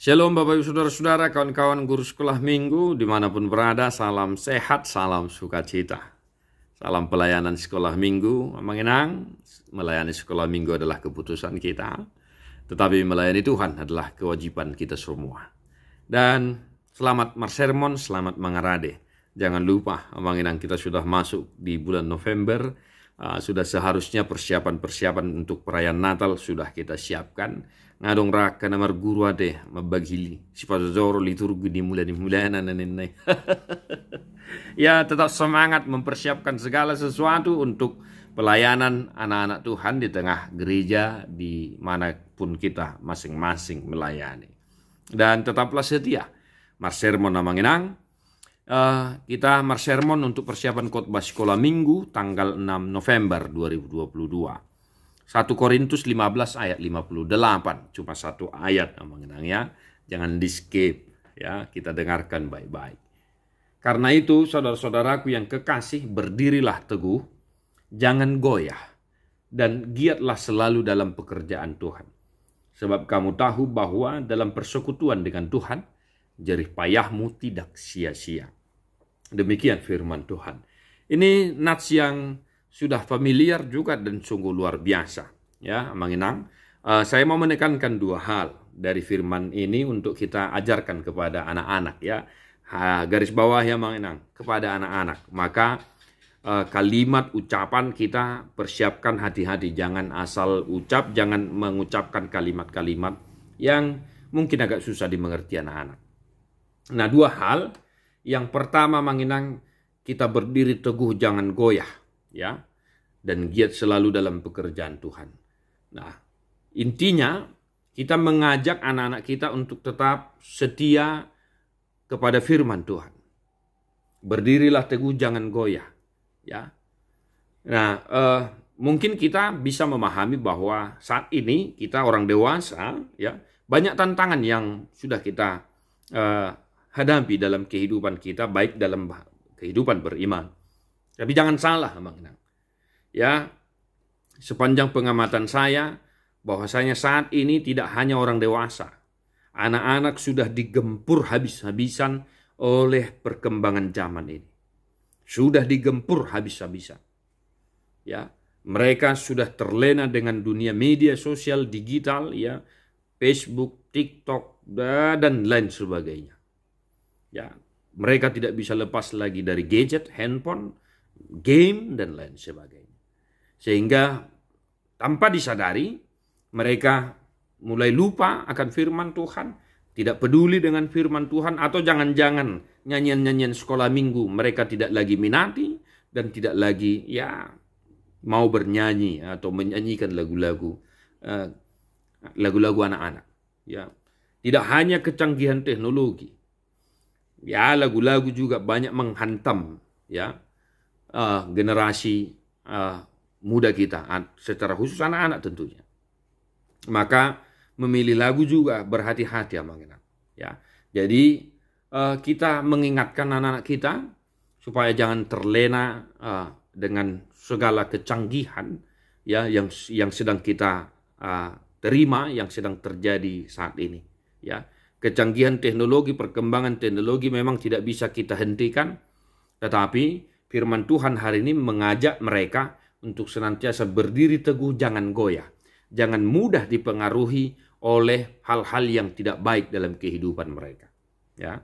Shalom Bapak Ibu Saudara-saudara, kawan-kawan guru sekolah minggu dimanapun berada, salam sehat, salam sukacita. Salam pelayanan sekolah minggu, mengenang, melayani sekolah minggu adalah keputusan kita, tetapi melayani Tuhan adalah kewajiban kita semua. Dan selamat marsermon, selamat mengarade. Jangan lupa, mengenang kita sudah masuk di bulan November, sudah seharusnya persiapan-persiapan untuk perayaan Natal sudah kita siapkan. Ngadong raka namar guru ade mabagili sifat zoro liturgi dimulai nanenai. Ya, tetap semangat mempersiapkan segala sesuatu untuk pelayanan anak-anak Tuhan di tengah gereja dimanapun kita masing-masing melayani. Dan tetaplah setia. Marsermon Namanginang. Kita marsermon untuk persiapan khotbah sekolah minggu tanggal 6 November 2022. 1 Korintus 15 ayat 58. Cuma satu ayat mengenangnya. Jangan di skip ya, kita dengarkan baik-baik. Karena itu saudara-saudaraku yang kekasih, berdirilah teguh, jangan goyah, dan giatlah selalu dalam pekerjaan Tuhan. Sebab kamu tahu bahwa dalam persekutuan dengan Tuhan, jerih payahmu tidak sia-sia. Demikian firman Tuhan. Ini nats yang sudah familiar juga dan sungguh luar biasa. Ya, mengenang. Saya mau menekankan dua hal dari firman ini untuk kita ajarkan kepada anak-anak. Ya, garis bawah ya mengenang kepada anak-anak. Maka kalimat ucapan kita persiapkan hati-hati. Jangan asal ucap, jangan mengucapkan kalimat-kalimat yang mungkin agak susah dimengerti anak-anak. Nah, dua hal. Yang pertama mengenang kita berdiri teguh jangan goyah. Ya, dan giat selalu dalam pekerjaan Tuhan. Nah, intinya kita mengajak anak-anak kita untuk tetap setia kepada firman Tuhan. Berdirilah teguh jangan goyah. Ya. Nah, mungkin kita bisa memahami bahwa saat ini kita orang dewasa, ya, banyak tantangan yang sudah kita hadapi dalam kehidupan kita, baik dalam kehidupan beriman. Tapi jangan salah, mengenang. Ya, sepanjang pengamatan saya, bahwasanya saat ini tidak hanya orang dewasa. Anak-anak sudah digempur habis-habisan oleh perkembangan zaman ini. Sudah digempur habis-habisan. Ya, mereka sudah terlena dengan dunia media sosial digital, ya, Facebook, TikTok, dan lain sebagainya. Ya, mereka tidak bisa lepas lagi dari gadget, handphone, game, dan lain sebagainya. Sehingga tanpa disadari, mereka mulai lupa akan firman Tuhan, tidak peduli dengan firman Tuhan, atau jangan-jangan nyanyian-nyanyian sekolah minggu mereka tidak lagi minati, dan tidak lagi ya mau bernyanyi atau menyanyikan lagu-lagu anak-anak. Ya, tidak hanya kecanggihan teknologi, ya lagu-lagu juga banyak menghantam ya generasi muda kita, secara khusus anak-anak tentunya. Maka memilih lagu juga berhati-hati ya. Jadi kita mengingatkan anak-anak kita supaya jangan terlena dengan segala kecanggihan ya yang sedang kita terima, yang sedang terjadi saat ini. Ya, kecanggihan teknologi, perkembangan teknologi memang tidak bisa kita hentikan, tetapi firman Tuhan hari ini mengajak mereka untuk senantiasa berdiri teguh, jangan goyah. Jangan mudah dipengaruhi oleh hal-hal yang tidak baik dalam kehidupan mereka. Ya.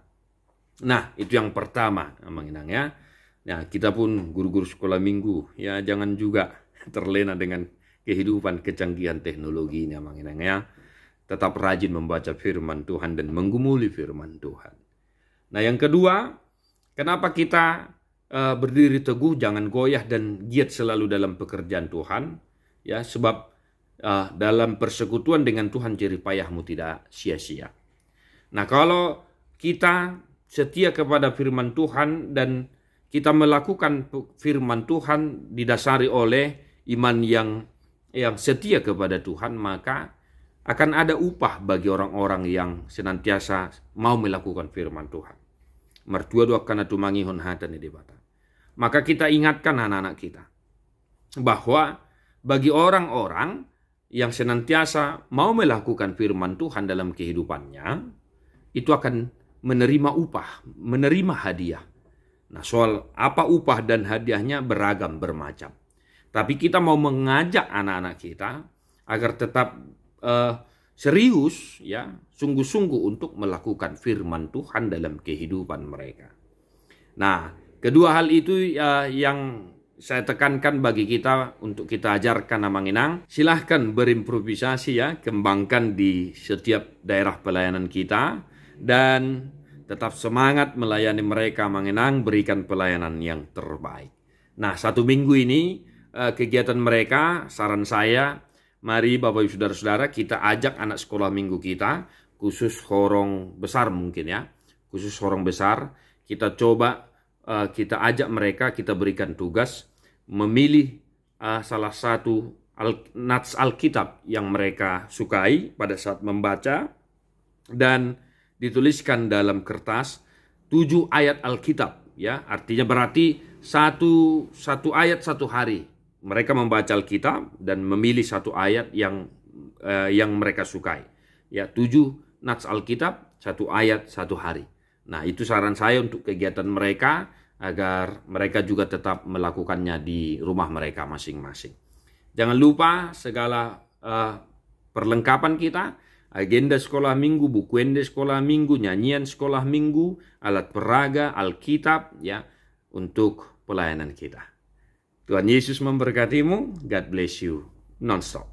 Nah, itu yang pertama, mengenang ya. Nah, kita pun guru-guru sekolah minggu, ya jangan juga terlena dengan kehidupan kecanggihan teknologi ini, mengenang ya. Tetap rajin membaca firman Tuhan dan menggumuli firman Tuhan. Nah, yang kedua, kenapa kita berdiri teguh, jangan goyah, dan giat selalu dalam pekerjaan Tuhan. Ya, sebab dalam persekutuan dengan Tuhan jerih payahmu tidak sia-sia. Nah, kalau kita setia kepada firman Tuhan dan kita melakukan firman Tuhan didasari oleh iman yang setia kepada Tuhan, maka akan ada upah bagi orang-orang yang senantiasa mau melakukan firman Tuhan. Mertua dua kana tumangihon hatan di bata. Maka kita ingatkan anak-anak kita bahwa bagi orang-orang yang senantiasa mau melakukan firman Tuhan dalam kehidupannya, itu akan menerima upah, menerima hadiah. Nah, soal apa upah dan hadiahnya beragam, bermacam. Tapi kita mau mengajak anak-anak kita agar tetap serius, ya, sungguh-sungguh untuk melakukan firman Tuhan dalam kehidupan mereka. Nah, kedua hal itu yang saya tekankan bagi kita untuk kita ajarkan Amanginang. Silahkan berimprovisasi, ya, kembangkan di setiap daerah pelayanan kita, dan tetap semangat melayani mereka Amanginang, berikan pelayanan yang terbaik. Nah, 1 minggu ini kegiatan mereka, saran saya, mari Bapak Ibu Saudara-saudara kita ajak anak sekolah minggu kita, khusus horong besar mungkin, ya, khusus horong besar, kita coba kita ajak mereka, kita berikan tugas memilih salah satu nats Alkitab yang mereka sukai pada saat membaca, dan dituliskan dalam kertas 7 ayat Alkitab, ya, artinya berarti satu ayat 1 hari. Mereka membaca Alkitab dan memilih 1 ayat yang mereka sukai. Ya, 7 nats Alkitab, 1 ayat 1 hari. Nah, itu saran saya untuk kegiatan mereka agar mereka juga tetap melakukannya di rumah mereka masing-masing. Jangan lupa segala perlengkapan kita, agenda sekolah minggu, buku ende sekolah minggu, nyanyian sekolah minggu, alat peraga, Alkitab, ya, untuk pelayanan kita. Tuhan Yesus memberkatimu. God bless you non-stop.